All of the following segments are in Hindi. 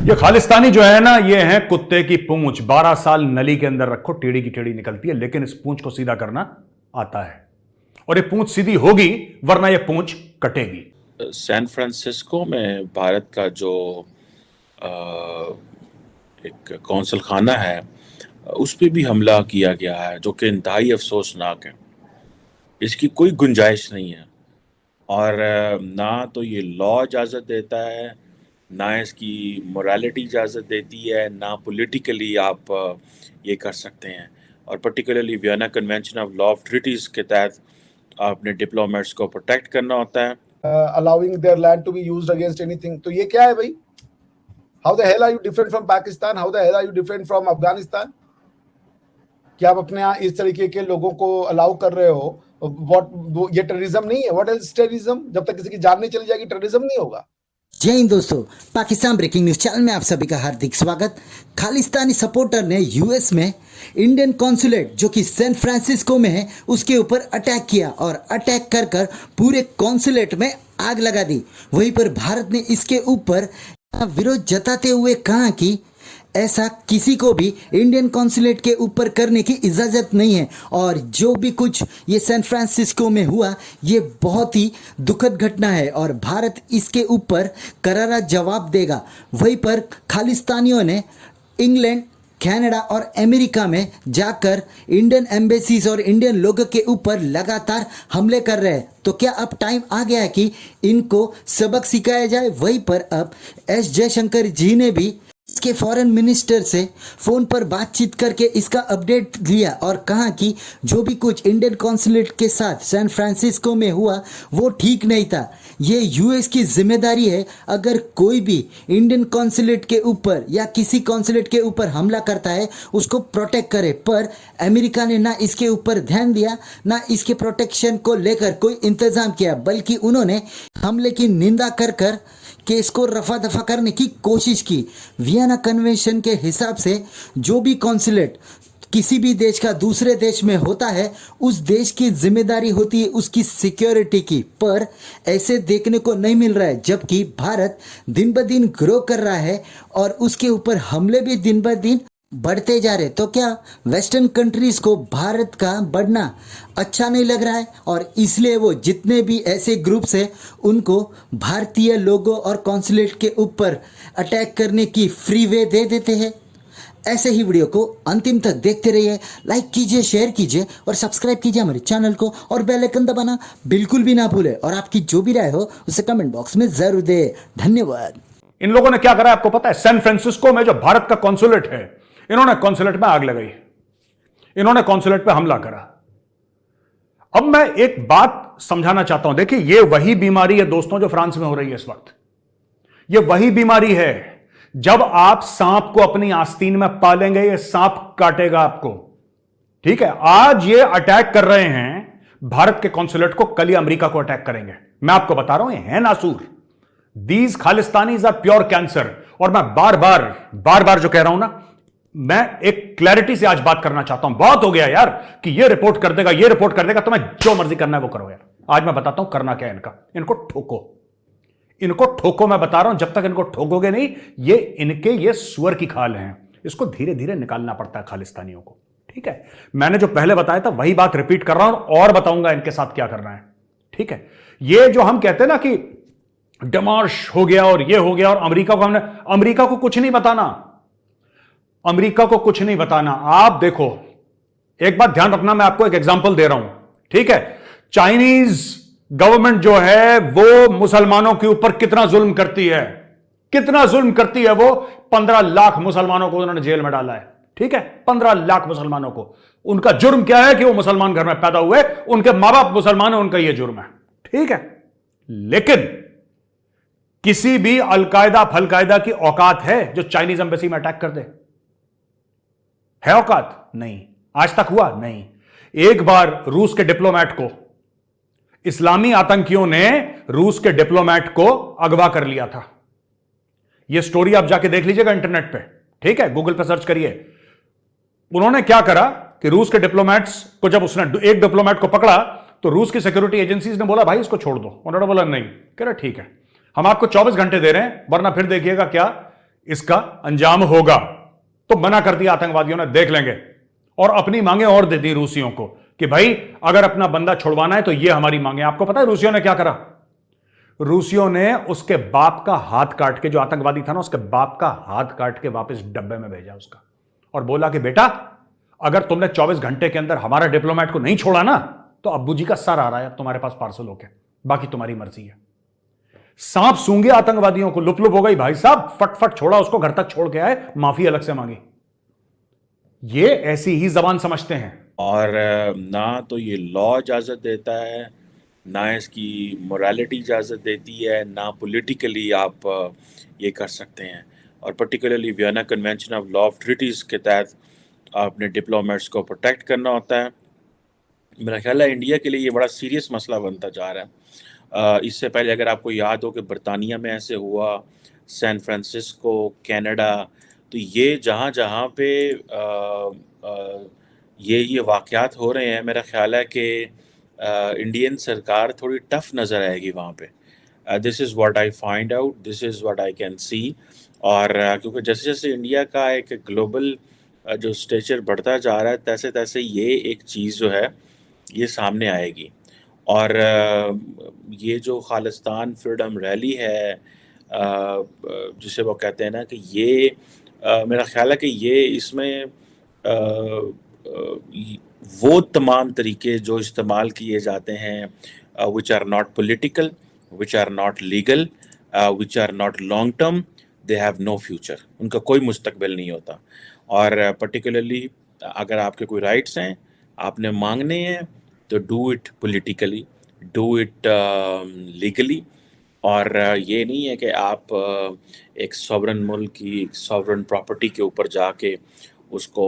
ये खालिस्तानी जो है ना, ये है कुत्ते की पूंछ। 12 साल नली के अंदर रखो, टेढ़ी की टेढ़ी निकलती है, लेकिन इस पूंछ को सीधा करना आता है। और ये पूंछ सीधी होगी, वरना ये पूंछ कटेगी। सैन फ्रांसिस्को में भारत का जो एक कौंसल खाना है, उस पे भी हमला किया गया है, जो कि इंतहाई अफसोसनाक है। इसकी कोई गुंजाइश नहीं है। और ना तो ये लॉ इजाज़त देता है, ना इसकी मोरालिटी इजाज़त देती है, ना पॉलिटिकली आप ये कर सकते हैं। और particularly Vienna convention of law of treaties के तहत आपने डिप्लोमेट्स को प्रोटेक्ट करना होता है। allowing their land to be used against anything. तो ये क्या है भाई? How the hell are you different from Pakistan? How the hell are you different from Afghanistan? क्या आप अपने यहाँ इस तरीके के लोगों को अलाउ कर रहे हो? ये टेररिज्म नहीं है? What else terrorism? जब तक किसी की जान नहीं चली जाएगी, टेररिज्म नहीं होगा। जय हिंद दोस्तों, पाकिस्तान ब्रेकिंग न्यूज चैनल में आप सभी का हार्दिक स्वागत। खालिस्तानी सपोर्टर ने यूएस में इंडियन कॉन्सुलेट जो कि सैन फ्रांसिस्को में है उसके ऊपर अटैक किया और अटैक कर कर पूरे कॉन्सुलेट में आग लगा दी। वहीं पर भारत ने इसके ऊपर विरोध जताते हुए कहा कि ऐसा किसी को भी इंडियन कॉन्सुलेट के ऊपर करने की इजाज़त नहीं है और जो भी कुछ ये सैन फ्रांसिस्को में हुआ ये बहुत ही दुखद घटना है और भारत इसके ऊपर करारा जवाब देगा। वहीं पर खालिस्तानियों ने इंग्लैंड, कनाडा और अमेरिका में जाकर इंडियन एम्बेसीज और इंडियन लोगों के ऊपर लगातार हमले कर रहे हैं। तो क्या अब टाइम आ गया है कि इनको सबक सिखाया जाए? वहीं पर अब एस जयशंकर जी ने भी इसके फॉरेन मिनिस्टर से फ़ोन पर बातचीत करके इसका अपडेट लिया और कहा कि जो भी कुछ इंडियन कॉन्सुलेट के साथ सैन फ्रांसिस्को में हुआ वो ठीक नहीं था। ये यूएस की जिम्मेदारी है, अगर कोई भी इंडियन कॉन्सुलेट के ऊपर या किसी कॉन्सुलेट के ऊपर हमला करता है उसको प्रोटेक्ट करे। पर अमेरिका ने ना इसके ऊपर ध्यान दिया, ना इसके प्रोटेक्शन को लेकर कोई इंतज़ाम किया, बल्कि उन्होंने हमले की निंदा कर कर केस को रफा दफा करने की कोशिश की। वियना कन्वेंशन के हिसाब से जो भी कॉन्सुलेट किसी भी देश का दूसरे देश में होता है उस देश की जिम्मेदारी होती है उसकी सिक्योरिटी की, पर ऐसे देखने को नहीं मिल रहा है। जबकि भारत दिन ब दिन ग्रो कर रहा है और उसके ऊपर हमले भी दिन ब दिन बढ़ते जा रहे। तो क्या वेस्टर्न कंट्रीज़ को भारत का बढ़ना अच्छा नहीं लग रहा है और इसलिए वो जितने भी ऐसे ग्रुप्स हैं उनको भारतीय लोगों और कॉन्सुलेट के ऊपर अटैक करने की फ्री वे दे देते हैं? ऐसे ही वीडियो को अंतिम तक देखते रहिए, लाइक कीजिए, शेयर कीजिए और सब्सक्राइब कीजिए हमारे चैनल को और बेल आइकन दबाना बिल्कुल भी ना भूलें और आपकी जो भी राय हो उसे कमेंट बॉक्स में जरूर दें। धन्यवाद। इन लोगों ने क्या करा आपको पता है? सैन फ्रांसिस्को में जो भारत का कॉन्सुलेट है, इन्होंने कॉन्सुलेट में आग लगाई, इन्होंने कॉन्सुलेट पे हमला करा। अब मैं एक बात समझाना चाहता हूं। देखिए, ये वही बीमारी है दोस्तों जो फ्रांस में हो रही है इस वक्त। ये वही बीमारी है। जब आप सांप को अपनी आस्तीन में पालेंगे ये सांप काटेगा आपको, ठीक है? आज ये अटैक कर रहे हैं भारत के कॉन्सुलेट को, कल ही अमेरिका को अटैक करेंगे। मैं आपको बता रहा हूं, ये है नासूर। These Khalistanis are pure cancer. और मैं बार बार जो कह रहा हूं ना, मैं एक क्लैरिटी से आज बात करना चाहता हूं। बहुत हो गया यार कि ये रिपोर्ट कर देगा, ये रिपोर्ट कर देगा, तुम्हें जो मर्जी करना है वो करो यार। आज मैं बताता हूं करना क्या है इनका। इनको ठोको, इनको ठोको। मैं बता रहा हूं, जब तक इनको ठोकोगे नहीं, ये सुअर की खाल हैं। इसको धीरे धीरे निकालना पड़ता है खालिस्तानियों को, ठीक है? मैंने जो पहले बताया था वही बात रिपीट कर रहा हूं और बताऊंगा इनके साथ क्या करना है, ठीक है? ये जो हम कहते हैं ना कि डिमार्श हो गया और ये हो गया और अमेरिका को कुछ नहीं बताना, अमेरिका को कुछ नहीं बताना। आप देखो, एक बात ध्यान रखना, मैं आपको एक एग्जांपल दे रहा हूं, ठीक है? चाइनीज गवर्नमेंट जो है वो मुसलमानों के ऊपर कितना जुल्म करती है, कितना जुल्म करती है। वो 15 लाख मुसलमानों को उन्होंने जेल में डाला है, ठीक है? 15 लाख मुसलमानों को। उनका जुर्म क्या है कि वो मुसलमान घर में पैदा हुए, उनके मां बाप मुसलमान है, उनका यह जुर्म है, ठीक है? लेकिन किसी भी अलकायदा फलकायदा की औकात है जो चाइनीज एम्बेसी में अटैक कर दे? है औकात? नहीं। आज तक हुआ? नहीं। एक बार रूस के डिप्लोमेट को, इस्लामी आतंकियों ने रूस के डिप्लोमेट को अगवा कर लिया था। यह स्टोरी आप जाके देख लीजिएगा इंटरनेट पे, ठीक है? गूगल पे सर्च करिए। उन्होंने क्या करा कि रूस के डिप्लोमेट्स को, जब उसने एक डिप्लोमेट को पकड़ा तो रूस की सिक्योरिटी एजेंसीज ने बोला भाई इसको छोड़ दो। उन्होंने बोला नहीं। कह रहा ठीक है, हम आपको 24 घंटे दे रहे हैं, वरना फिर देखिएगा क्या इसका अंजाम होगा। तो मना कर दिया आतंकवादियों ने, देख लेंगे। और अपनी मांगे और दे दी रूसियों को कि भाई अगर अपना बंदा छुड़वाना है तो ये हमारी मांगे। आपको पता है रूसियों ने क्या करा? रूसियों ने उसके बाप का हाथ काट के, जो आतंकवादी था ना, उसके बाप का हाथ काट के वापस डब्बे में भेजा उसका, और बोला कि बेटा अगर तुमने 24 घंटे के अंदर हमारा डिप्लोमेट को नहीं छोड़ा ना, तो अब्बू जी का सर आ रहा है अब तुम्हारे पास पार्सल होके, बाकी तुम्हारी मर्जी है। सांप सूंघे आतंकवादियों को, लुप लुप हो गई भाई साहब, फटफट छोड़ा उसको, घर तक छोड़ के आए, माफी अलग से मांगी। ये ऐसी ही जबान समझते हैं। और ना तो ये लॉ इजाज़त देता है, ना इसकी मोरालिटी इजाज़त देती है, ना पॉलिटिकली आप ये कर सकते हैं। और particularly Vienna convention of law of treaties के तहत आपने डिप्लोमेट्स को प्रोटेक्ट करना होता है। मेरा ख्याल है इंडिया के लिए ये बड़ा सीरियस मसला बनता जा रहा है। इससे पहले अगर आपको याद हो कि बरतानिया में ऐसे हुआ, सैन फ्रांसिस्को, कनाडा, तो ये जहाँ जहाँ पे ये वाक़यात हो रहे हैं, मेरा ख्याल है कि इंडियन सरकार थोड़ी टफ नज़र आएगी वहाँ पे। This is what I find out, this is what I can see. और क्योंकि जैसे जैसे इंडिया का एक ग्लोबल जो स्टेचर बढ़ता जा रहा है, तैसे तैसे ये एक चीज़ जो है ये सामने आएगी। और ये जो खालिस्तान फ्रीडम रैली है, जिसे वो कहते हैं ना, कि ये मेरा ख्याल है कि ये इसमें वो तमाम तरीके जो इस्तेमाल किए जाते हैं, which are not political, which are not legal, which are not long term, they have no future, उनका कोई मुस्तकबिल नहीं होता। और पर्टिकुलरली अगर आपके कोई राइट्स हैं, आपने मांगने हैं, तो do it politically, do it legally. और ये नहीं है कि आप एक सॉवरन मुल्क की सॉवरन प्रॉपर्टी के ऊपर जाके उसको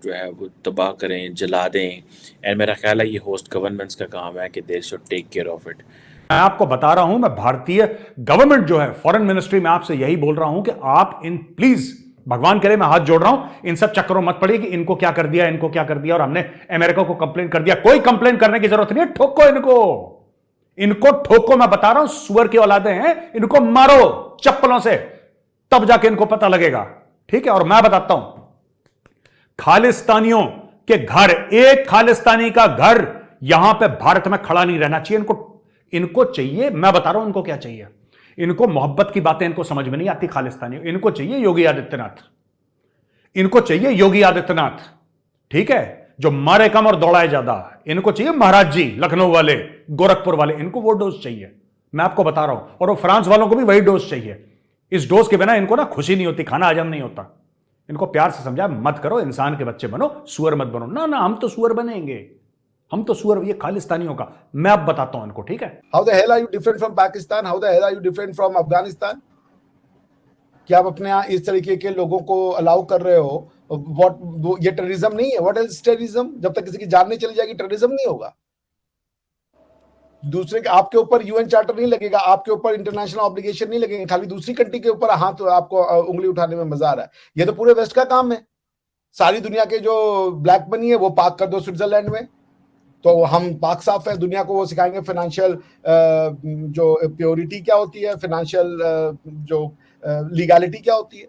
जो है वो तबाह करें, जला दें। एंड मेरा ख्याल है ये होस्ट गवर्नमेंट्स का काम है कि they should take care of it. मैं आपको बता रहा हूं, मैं भारतीय गवर्नमेंट जो है, फॉरेन मिनिस्ट्री में आपसे यही बोल रहा हूं कि आप इन प्लीज, भगवान करे, मैं हाथ जोड़ रहा हूं, इन सब चक्करों मत पड़िए कि इनको क्या कर दिया, इनको क्या कर दिया, और हमने अमेरिका को कंप्लेन कर दिया। कोई कंप्लेन करने की जरूरत नहीं है, ठोको इनको, इनको ठोको। मैं बता रहा हूं, सुअर की औलादे हैं, इनको मारो चप्पलों से, तब जाके इनको पता लगेगा। ठीक है? और मैं बताता हूं, खालिस्तानियों के घर, एक खालिस्तानी का घर यहां पे भारत में खड़ा नहीं रहना चाहिए। इनको चाहिए, मैं बता रहा हूं इनको क्या चाहिए। इनको मोहब्बत की बातें इनको समझ में नहीं आती खालिस्तानियों। इनको चाहिए योगी आदित्यनाथ, इनको चाहिए योगी आदित्यनाथ, ठीक है, जो मारे कम और दौड़ाए ज्यादा। इनको चाहिए महाराज जी, लखनऊ वाले, गोरखपुर वाले, इनको वो डोज चाहिए। मैं आपको बता रहा हूं, और वो फ्रांस वालों को भी वही डोज चाहिए। इस डोज के बिना इनको ना खुशी नहीं होती, खाना हजम नहीं होता। इनको प्यार से समझा, मत करो, इंसान के बच्चे बनो, सुअर मत बनो। ना ना, हम तो सुअर बनेंगे, हम तो सुअर, ये खालिस्तानियों का। मैं अब बताता हूं इनको, ठीक है? How the hell are you different from Pakistan? How the hell are you different from Afghanistan? क्या आप अपने यहाँ इस तरीके के लोगों को अलाउ कर रहे हो? व्हाट, ये टेररिज्म नहीं है? What is terrorism? जब तक किसी की जान नहीं चली जाएगी टेररिज्म नहीं होगा। दूसरे के, आपके ऊपर यूएन चार्टर नहीं लगेगा, आपके ऊपर इंटरनेशनल ऑब्लिगेशन नहीं लगेंगे, खाली दूसरी कंट्री के ऊपर हाथ आपको उंगली उठाने में मजा आ रहा है। ये तो पूरे वेस्ट का काम है। सारी दुनिया के जो ब्लैक मनी है वो पार्क कर दो स्विट्जरलैंड में, तो हम पाक साफ है। दुनिया को वो सिखाएंगे फाइनेंशियल जो प्योरिटी क्या होती है, फाइनेंशियल जो लीगैलिटी क्या होती है।